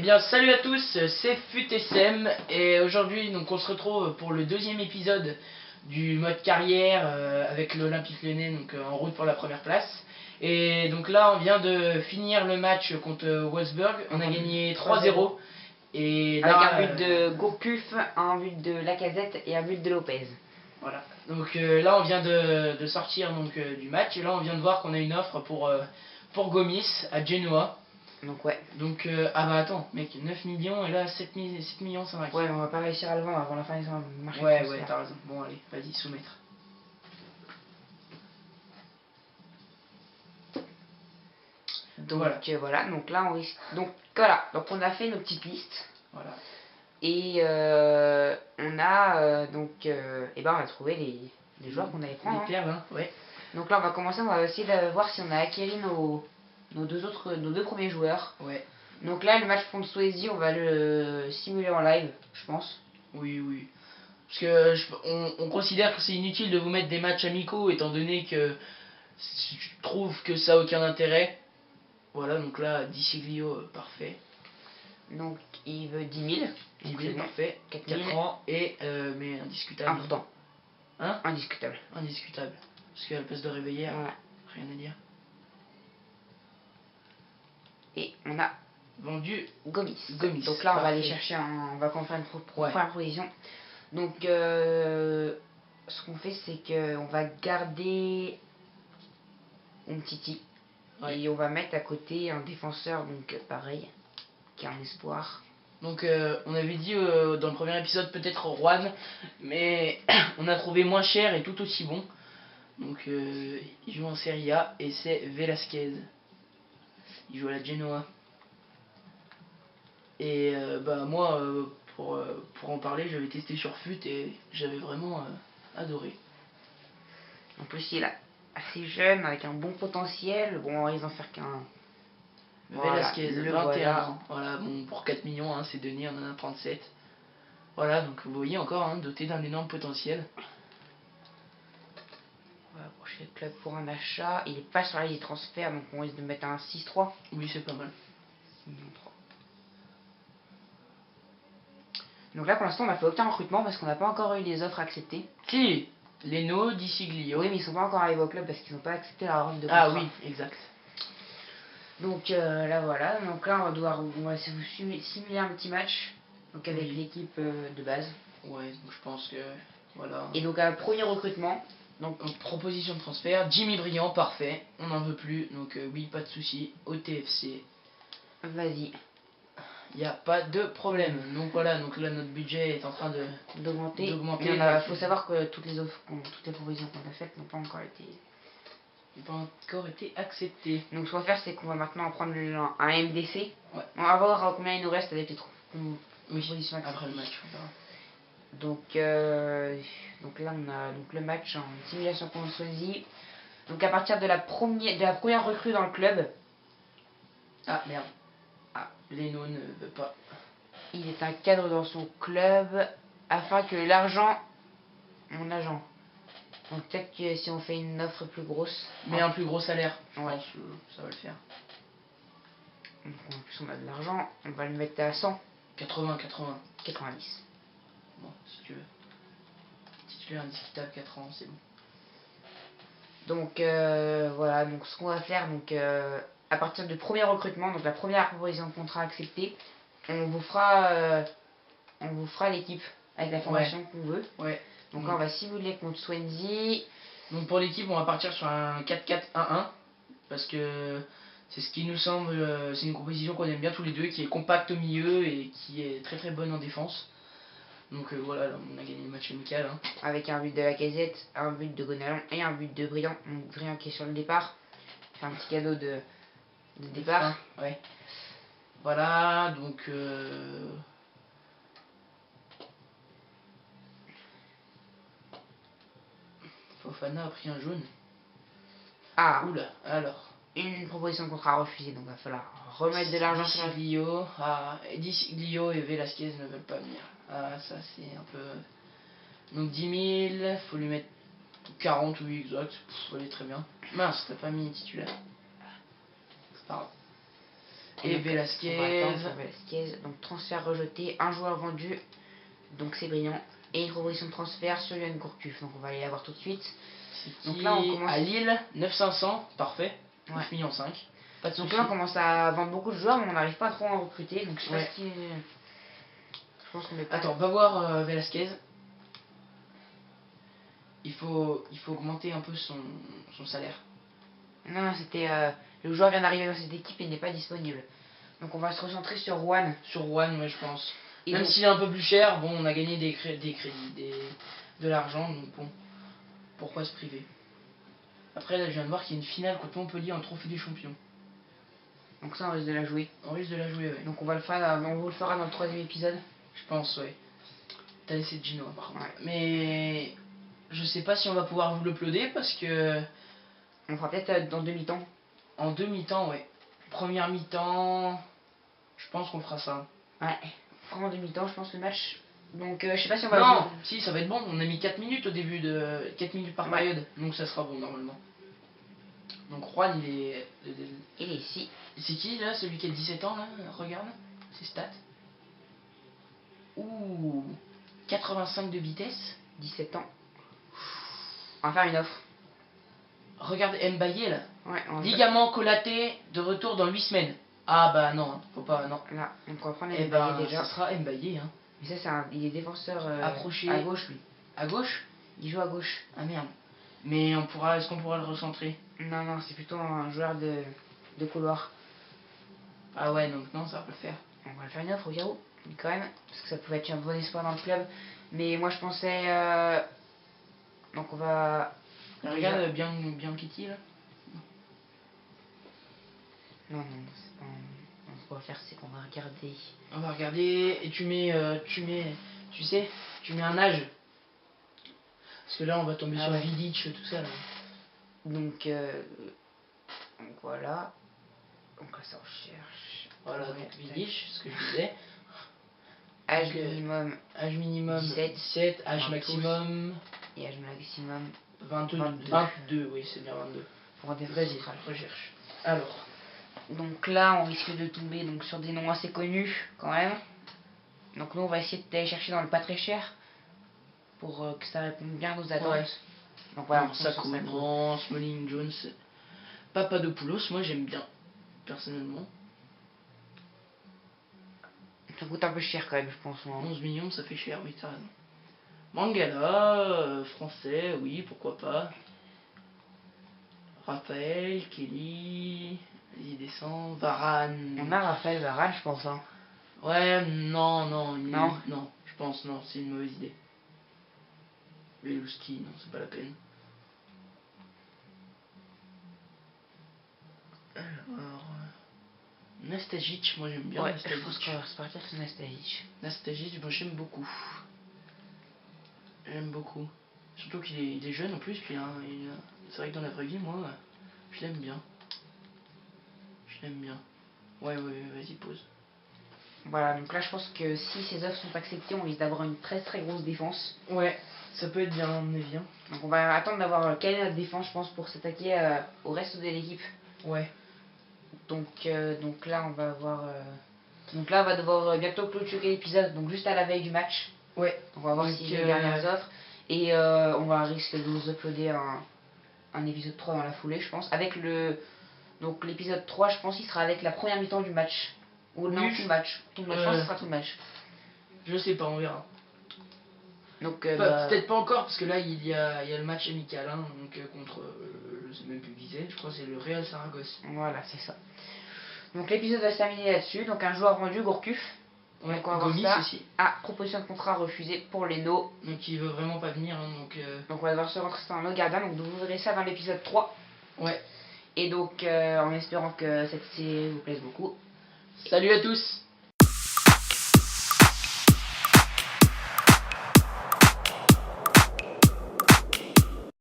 bien salut à tous, c'est FUTSM et aujourd'hui donc on se retrouve pour le deuxième épisode du mode carrière avec l'Olympique Lyonnais donc en route pour la première place. Et donc là on vient de finir le match contre Wolfsburg, on a gagné 3-0 et avec là, un but de Gourcuff, un but de Lacazette et un but de Lopez. Voilà, donc là on vient de sortir donc du match et là on vient de voir qu'on a une offre pour Gomis à Genoa. Donc ouais. Donc ah bah attends mec, 9 millions et là 7 millions 5. Ouais, on va pas réussir à le vendre avant la fin du marché. Ouais t'as raison. Bon allez, vas-y soumettre. Donc voilà. Voilà, donc là on risque. Donc voilà, donc on a fait nos petites listes. Voilà. Et on a on a trouvé les joueurs qu'on allait prendre. Les perles, hein, ouais. Donc là on va commencer, on va essayer de voir si on a acquéri nos deux premiers joueurs. Ouais. Donc là le match contre Swansea, on va le simuler en live, je pense. Oui. Parce que on considère que c'est inutile de vous mettre des matchs amicaux étant donné que je trouve que ça a aucun intérêt. Voilà, donc là, Diciglio, parfait. Donc il veut 10 000. 10 000, parfait. 4 ans et mais indiscutable. Important. Hein? Indiscutable. Indiscutable. Parce qu'à la place de réveiller, ouais. Rien à dire. Et on a vendu Gomis. Donc là on va aller chercher on va faire une première provision. Donc ce qu'on fait c'est que on va garder Umtiti et on va mettre à côté un défenseur donc pareil qui est un espoir. Donc on avait dit dans le premier épisode peut-être Juan, mais on a trouvé moins cher et tout aussi bon. Donc il joue en Serie A et c'est Velasquez. Il joue à la Genoa. Et bah moi pour en parler j'avais testé sur FUT et j'avais vraiment adoré. En plus il est assez jeune avec un bon potentiel. Bon ils en faire qu'un. Velasquez, 21 voilà, bon pour 4 millions hein, c'est Denis, on en a 37. Voilà, donc vous voyez encore hein, doté d'un énorme potentiel. On va approcher le club pour un achat. Il est pas sur la liste des transferts, donc on risque de mettre un 6-3. Oui, c'est pas mal. Donc là pour l'instant on n'a fait aucun recrutement parce qu'on n'a pas encore eu les offres acceptées. Si, Leno, Diciglio. Oui mais ils sont pas encore arrivés au club parce qu'ils n'ont pas accepté la offre de contrat. Ah oui, exact. Donc là voilà, donc là on va simuler un petit match donc avec l'équipe de base. Ouais, donc je pense que voilà. Et donc un premier recrutement. Donc proposition de transfert, Jimmy Briand, parfait, on n'en veut plus, donc oui, pas de souci. Au TFC. Vas-y. Il n'y a pas de problème. Donc voilà, donc là notre budget est en train d'augmenter. Il faut savoir que toutes les propositions qu'on a faites n'ont pas encore été acceptées. Donc ce qu'on va faire c'est qu'on va maintenant prendre un MDC. Ouais. On va voir combien il nous reste avec les propositions acceptées. Après le match, on verra. Donc là on a donc le match en simulation contre Swansea. Donc à partir de la première recrue dans le club. Ah merde. Ah, Leno ne veut pas. Il est un cadre dans son club afin que l'argent. Mon agent. Donc peut-être que si on fait une offre plus grosse. Mais un plus gros salaire, je pense que ça va le faire. Donc en plus on a de l'argent, on va le mettre à 100. 90. Bon, si tu veux. Titulaire indiscutable 4 ans, c'est bon. Donc voilà, donc ce qu'on va faire, donc à partir du premier recrutement, donc la première proposition de contrat acceptée, on vous fera l'équipe avec la formation qu'on veut. Ouais. Donc là on va simuler contre Swansea. Donc pour l'équipe on va partir sur un 4-4-1-1 parce que c'est ce qui nous semble, c'est une composition qu'on aime bien tous les deux, qui est compacte au milieu et qui est très très bonne en défense. Donc voilà, on a gagné le match amical. Hein. Avec un but de Lacazette, un but de Gonalon et un but de Briand. Donc Briand qui est sur le départ. Fait un petit cadeau de départ. Ouais. Voilà, donc Fofana a pris un jaune. Ah. Oula, alors. Une proposition de contrat refusée, donc il va falloir remettre de l'argent sur Diciglio. Ah, Diciglio et Velasquez ne veulent pas venir. Ah, ça c'est un peu. Donc 10 000, faut lui mettre 40, oui, exact. Elle est très bien. Mince, t'as pas mis titulaire. C'est pas grave. Et donc, Velasquez. on va attendre pour Velasquez. Donc transfert rejeté, un joueur vendu. Donc c'est brillant. Et une proposition de transfert sur Yoann Gourcuff. Donc on va aller la voir tout de suite. Donc là on commence à Lille, 9500, parfait. 9 millions 5. Pas de donc soucis. là on commence à vendre beaucoup de joueurs, mais on n'arrive pas trop à en recruter. Donc je sais pas ce qui est... Je pense qu'on est pas... Attends, va voir Velasquez. Il faut augmenter un peu son salaire. Non, c'était... le joueur vient d'arriver dans cette équipe et il n'est pas disponible. Donc on va se recentrer sur Juan. Sur Juan, ouais, je pense. Et même donc... s'il est un peu plus cher, bon, on a gagné des crédits, de l'argent, donc bon, pourquoi se priver. Après, là, je viens de voir qu'il y a une finale contre Montpellier en Trophée des Champions. Donc ça, on risque de la jouer. On risque de la jouer, ouais. Donc on va le faire, on vous le fera dans le 3e épisode. Je pense, ouais. T'as laissé Gino, par contre. Ouais. Mais je sais pas si on va pouvoir vous l'uploader parce que... On fera peut-être dans demi-temps. En demi-temps, ouais. Première mi-temps, je pense qu'on fera ça. Ouais, on fera en demi-temps, je pense, le match. Donc je sais pas si on va... Non, jouer. si, ça va être bon. On a mis 4 minutes au début de... 4 minutes par période. Donc ça sera bon, normalement. Donc Juan, il est... Il est ici. C'est qui, là, celui qui a 17 ans, là? Regarde, ses stats. Ouh, 85 de vitesse. 17 ans. On va faire une offre. Regarde Mbaye, là. Ouais, Ligament collaté, de retour dans 8 semaines. Ah bah non, faut pas, non. Là, donc on va prendre Eh Mbaye ben, déjà. ça sera Mbaye, hein. Mais ça, il est défenseur approché à gauche, lui. À gauche? Il joue à gauche. Ah merde. Mais est-ce qu'on pourra le recentrer? Non, non, c'est plutôt un joueur de couloir. Ah ouais, donc non, ça va pas le faire. On va le faire une offre au cas où, quand même, parce que ça pouvait être un bon espoir dans le club. Mais moi je pensais... Donc on va... Regarde bien Kitty, là. Non, non, c'est pas... Ce qu'on va faire, c'est qu'on va regarder... On va regarder et tu mets, tu sais, tu mets un âge. Parce que là, on va tomber sur Vidic, tout ça, là. Donc voilà. Donc là, ça recherche. Voilà, donc Vidic, ce que je disais. Âge minimum. Âge minimum 17, âge maximum. Et âge maximum 22, oui, c'est bien 22. Pour un défenseur Vas-y, central. recherche. Alors. Donc là, on risque de tomber donc, sur des noms assez connus, quand même. Donc nous, on va essayer d'aller chercher dans le pas très cher. Pour que ça réponde bien à nos attentes. Ouais. Donc voilà, Sakho, Smalling, Jones, Papadopoulos, moi j'aime bien, personnellement. Ça coûte un peu cher quand même, je pense. 11 millions, ça fait cher, oui, t'as raison. Mangala, français, oui, pourquoi pas. Raphaël, Kelly, vas-y, descend, Varane. On a Raphaël Varane, je pense. Hein. Ouais, non, je pense, non, c'est une mauvaise idée. Belouski, non, c'est pas la peine. Alors, Nastasic, moi j'aime bien. Ouais, Nastasic. je pense qu'on va se partir sur Nastasic. Nastasic, moi j'aime beaucoup. J'aime beaucoup. Surtout qu'il est jeune en plus, puis hein, c'est vrai que dans la vraie vie, moi, je l'aime bien. Je l'aime bien. Ouais, vas-y, pause. Voilà, donc là je pense que si ces offres sont acceptées, on risque d'avoir une très très grosse défense. Ouais, ça peut être bien, on est bien. Donc on va attendre d'avoir quelle est notre défense, je pense, pour s'attaquer au reste de l'équipe. Ouais. Donc là on va avoir... Donc là on va devoir bientôt clôturer l'épisode, donc juste à la veille du match. Ouais. On va voir si les dernières offres. Et on va risquer de vous uploader un épisode 3 dans la foulée, je pense. Avec le... Donc l'épisode 3, je pense qu'il sera avec la première mi-temps du match. Ou non, tout le match. Tout le match, je pense que ce sera tout le match. Je sais pas, on verra. Donc peut-être pas encore, parce que là il y a le match amical, hein, donc contre, je sais même plus qui c'est, je crois que c'est le Real Saragosse. Voilà, c'est ça. Donc l'épisode va se terminer là-dessus. Donc un joueur vendu, Gourcuff. Ouais, donc on va Gomis voir ça. aussi. Ah, proposition de contrat refusée pour Leno. Donc il veut vraiment pas venir, hein, donc on va devoir se rentrer dans nos gardiens. Donc vous verrez ça dans l'épisode 3. Ouais. Et donc en espérant que cette série vous plaise beaucoup. Salut à tous.